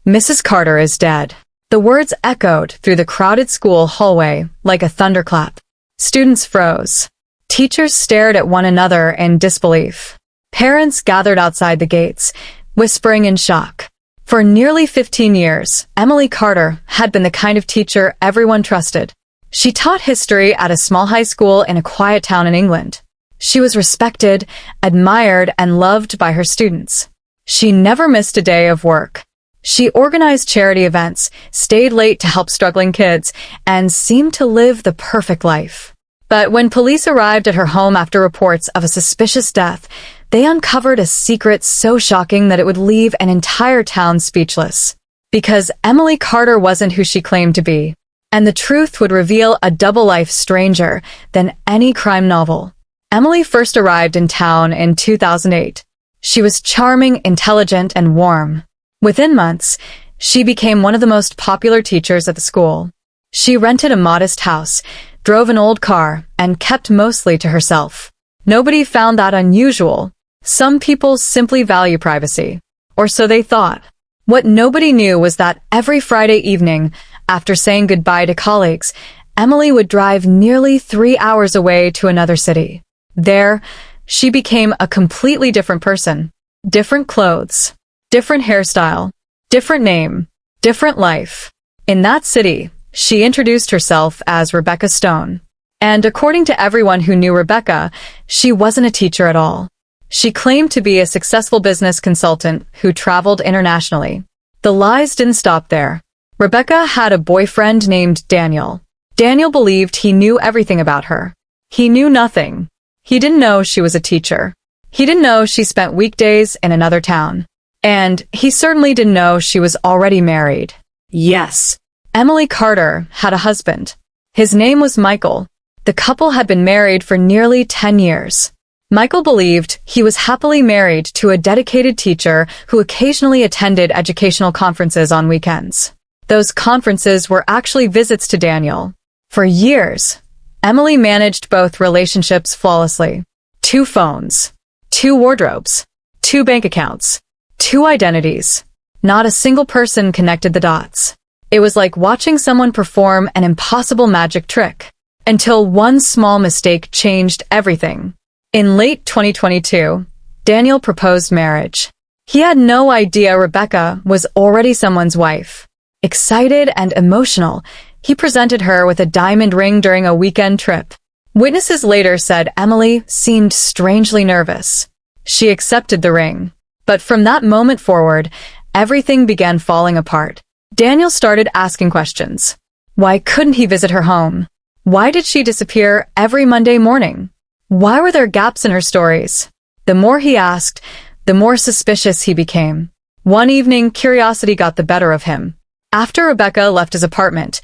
Mrs. Carter is dead." The words echoed through the crowded school hallway like a thunderclap. Students froze. Teachers stared at one another in disbelief. Parents gathered outside the gates, whispering in shock. For nearly 15 years, Emily Carter had been the kind of teacher everyone trusted. She taught history at a small high school in a quiet town in England. She was respected, admired, and loved by her students. She never missed a day of work. She organized charity events, stayed late to help struggling kids, and seemed to live the perfect life. But when police arrived at her home after reports of a suspicious death, they uncovered a secret so shocking that it would leave an entire town speechless. Because Emily Carter wasn't who she claimed to be, and the truth would reveal a double-life stranger than any crime novel. Emily first arrived in town in 2008. She was charming, intelligent, and warm. Within months, she became one of the most popular teachers at the school. She rented a modest house, drove an old car, and kept mostly to herself. Nobody found that unusual. Some people simply value privacy, or so they thought. What nobody knew was that every Friday evening, after saying goodbye to colleagues, Emily would drive nearly 3 hours away to another city. There, she became a completely different person. Different clothes, different hairstyle, different name, different life. In that city, she introduced herself as Rebecca Stone. And according to everyone who knew Rebecca, she wasn't a teacher at all. She claimed to be a successful business consultant who traveled internationally. The lies didn't stop there. Rebecca had a boyfriend named Daniel. Daniel believed he knew everything about her. He knew nothing. He didn't know she was a teacher. He didn't know she spent weekdays in another town. And he certainly didn't know she was already married. Yes, Emily Carter had a husband. His name was Michael. The couple had been married for nearly 10 years. Michael believed he was happily married to a dedicated teacher who occasionally attended educational conferences on weekends. Those conferences were actually visits to Daniel. For years, Emily managed both relationships flawlessly. 2 phones, 2 wardrobes, 2 bank accounts, 2 identities. Not a single person connected the dots. It was like watching someone perform an impossible magic trick. Until one small mistake changed everything. In late 2022, Daniel proposed marriage. He had no idea Rebecca was already someone's wife. Excited and emotional, he presented her with a diamond ring during a weekend trip. Witnesses later said Emily seemed strangely nervous. She accepted the ring. But from that moment forward, everything began falling apart. Daniel started asking questions. Why couldn't he visit her home? Why did she disappear every Monday morning? Why were there gaps in her stories? The more he asked, the more suspicious he became. One evening, curiosity got the better of him. After Rebecca left his apartment,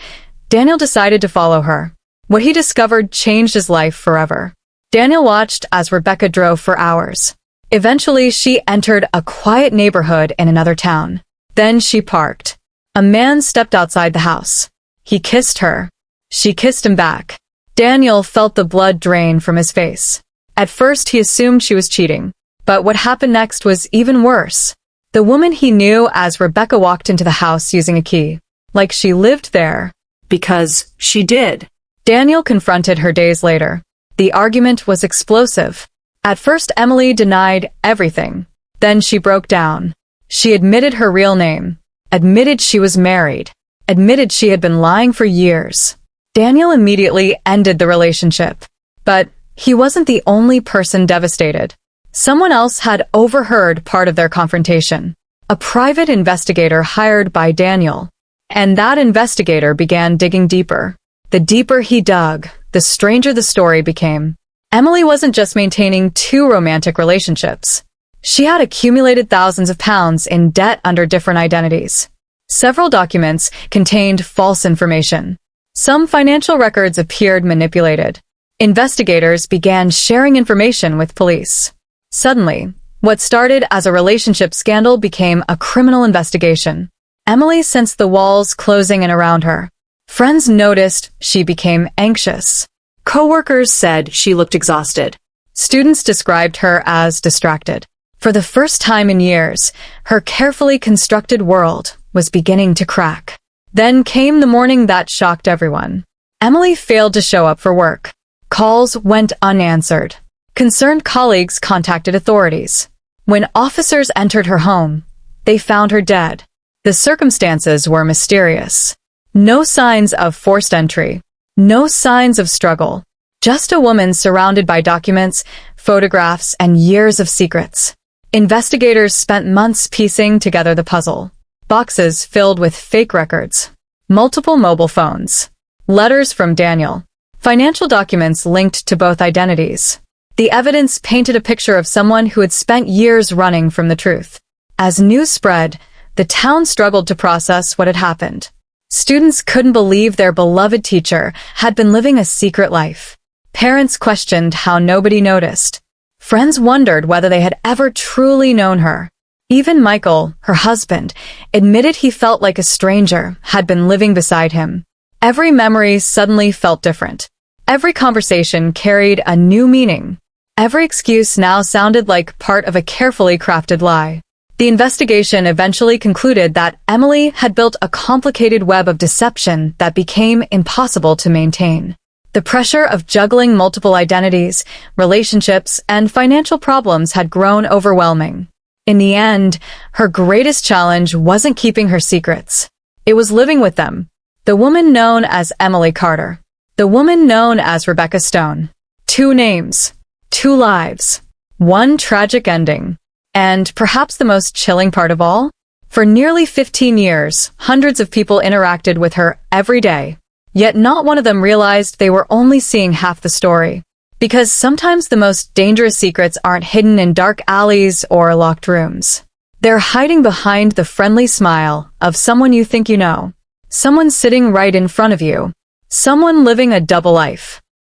Daniel decided to follow her. What he discovered changed his life forever. Daniel watched as Rebecca drove for hours. Eventually, she entered a quiet neighborhood in another town. Then she parked. A man stepped outside the house. He kissed her. She kissed him back. Daniel felt the blood drain from his face. At first, he assumed she was cheating. But what happened next was even worse. The woman he knew as Rebecca walked into the house using a key. Like she lived there. Because she did. Daniel confronted her days later. The argument was explosive. At first, Emily denied everything. Then she broke down. She admitted her real name. Admitted she was married. Admitted she had been lying for years. Daniel immediately ended the relationship. But he wasn't the only person devastated. Someone else had overheard part of their confrontation. A private investigator hired by Daniel. And that investigator began digging deeper. The deeper he dug, the stranger the story became. Emily wasn't just maintaining 2 romantic relationships. She had accumulated thousands of pounds in debt under different identities. Several documents contained false information. Some financial records appeared manipulated. Investigators began sharing information with police. Suddenly, what started as a relationship scandal became a criminal investigation. Emily sensed the walls closing in around her. Friends noticed she became anxious. Coworkers said she looked exhausted. Students described her as distracted. For the first time in years, her carefully constructed world was beginning to crack. Then came the morning that shocked everyone. Emily failed to show up for work. Calls went unanswered. Concerned colleagues contacted authorities. When officers entered her home, they found her dead. The circumstances were mysterious. No signs of forced entry. No signs of struggle. Just a woman surrounded by documents, photographs, and years of secrets. Investigators spent months piecing together the puzzle. Boxes filled with fake records. Multiple mobile phones. Letters from Daniel. Financial documents linked to both identities. The evidence painted a picture of someone who had spent years running from the truth. As news spread, the town struggled to process what had happened. Students couldn't believe their beloved teacher had been living a secret life. Parents questioned how nobody noticed. Friends wondered whether they had ever truly known her. Even Michael, her husband, admitted he felt like a stranger had been living beside him. Every memory suddenly felt different. Every conversation carried a new meaning. Every excuse now sounded like part of a carefully crafted lie. The investigation eventually concluded that Emily had built a complicated web of deception that became impossible to maintain. The pressure of juggling multiple identities, relationships, and financial problems had grown overwhelming. In the end, her greatest challenge wasn't keeping her secrets. It was living with them. The woman known as Emily Carter. The woman known as Rebecca Stone. 2 names. 2 lives. 1 tragic ending. And perhaps the most chilling part of all? For nearly 15 years, hundreds of people interacted with her every day. Yet not one of them realized they were only seeing half the story. Because sometimes the most dangerous secrets aren't hidden in dark alleys or locked rooms. They're hiding behind the friendly smile of someone you think you know. Someone sitting right in front of you. Someone living a double life.